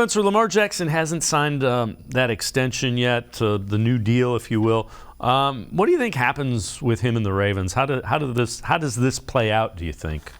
Spencer, Lamar Jackson hasn't signed that extension yet, the new deal, if you will. What do you think happens with him and the Ravens? How does this play out, do you think?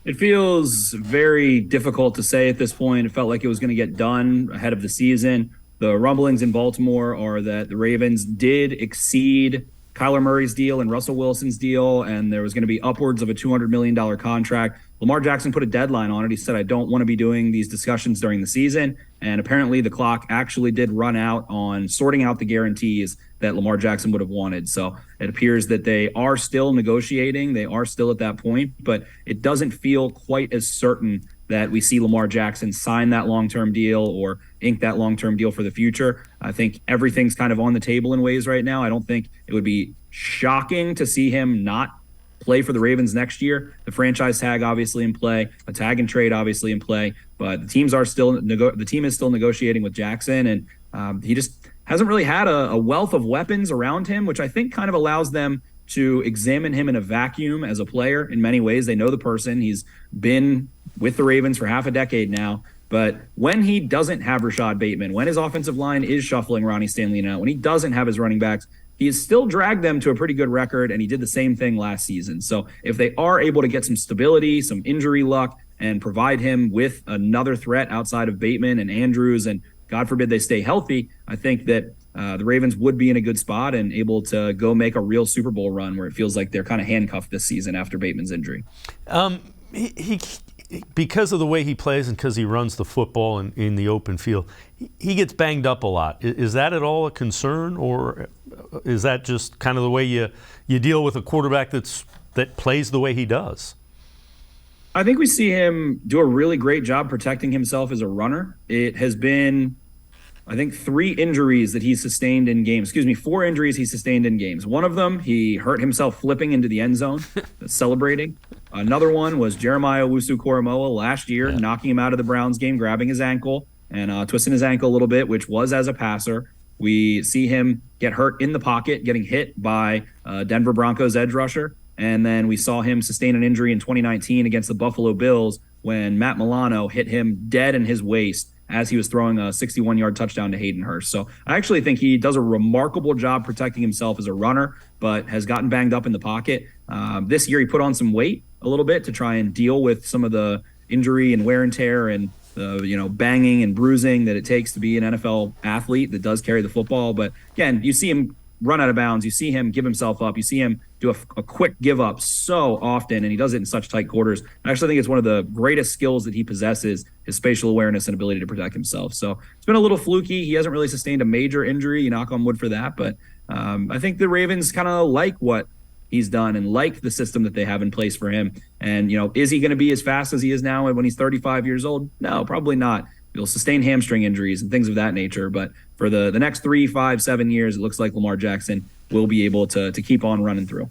It feels very difficult to say at this point. It felt like it was going to get done ahead of the season. The rumblings in Baltimore are that the Ravens did exceed Kyler Murray's deal and Russell Wilson's deal, and there was going to be upwards of a $200 million contract. Lamar Jackson put a deadline on it. He said, I don't want to be doing these discussions during the season. And apparently the clock actually did run out on sorting out the guarantees that Lamar Jackson would have wanted. So it appears that they are still negotiating. They are still at that point, but it doesn't feel quite as certain that we see Lamar Jackson sign that long-term deal or ink that long-term deal for the future. I think everything's kind of on the table in ways right now. I don't think it would be shocking to see him not play for the Ravens next year. The franchise tag obviously in play, a tag and trade obviously in play, but the team is still negotiating with Jackson, and he just hasn't really had a wealth of weapons around him, which I think kind of allows them to examine him in a vacuum as a player in many ways. They know the person. He's been with the Ravens for half a decade now. But when he doesn't have Rashad Bateman, when his offensive line is shuffling Ronnie Stanley now, when he doesn't have his running backs, he has still dragged them to a pretty good record, and he did the same thing last season. So if they are able to get some stability, some injury luck, and provide him with another threat outside of Bateman and Andrews, and God forbid they stay healthy, I think that the Ravens would be in a good spot and able to go make a real Super Bowl run where it feels like they're kind of handcuffed this season after Bateman's injury. He because of the way he plays and because he runs the football in the open field, he gets banged up a lot. Is that at all a concern, or is that just kind of the way you deal with a quarterback that plays the way he does? I think we see him do a really great job protecting himself as a runner. It has been, I think, 4 injuries he sustained in games. One of them, he hurt himself flipping into the end zone, celebrating. Another one was Jeremiah Owusu-Koramoah last year, knocking him out of the Browns game, grabbing his ankle and twisting his ankle a little bit, which was as a passer. We see him get hurt in the pocket, getting hit by Denver Broncos edge rusher. And then we saw him sustain an injury in 2019 against the Buffalo Bills when Matt Milano hit him dead in his waist as he was throwing a 61-yard touchdown to Hayden Hurst. So I actually think he does a remarkable job protecting himself as a runner, but has gotten banged up in the pocket. This year he put on some weight a little bit to try and deal with some of the injury and wear and tear and the banging and bruising that it takes to be an NFL athlete that does carry the football. But again, you see him run out of bounds. You see him give himself up. You see him do a quick give up so often, and he does it in such tight quarters. I actually think it's one of the greatest skills that he possesses, his spatial awareness and ability to protect himself. So it's been a little fluky. He hasn't really sustained a major injury. You knock on wood for that. But I think the Ravens kind of like what he's done and like the system that they have in place for him. And, is he going to be as fast as he is now when he's 35 years old? No, probably not. He'll sustain hamstring injuries and things of that nature. But for the next 3, 5, 7 years, it looks like Lamar Jackson will be able to keep on running through.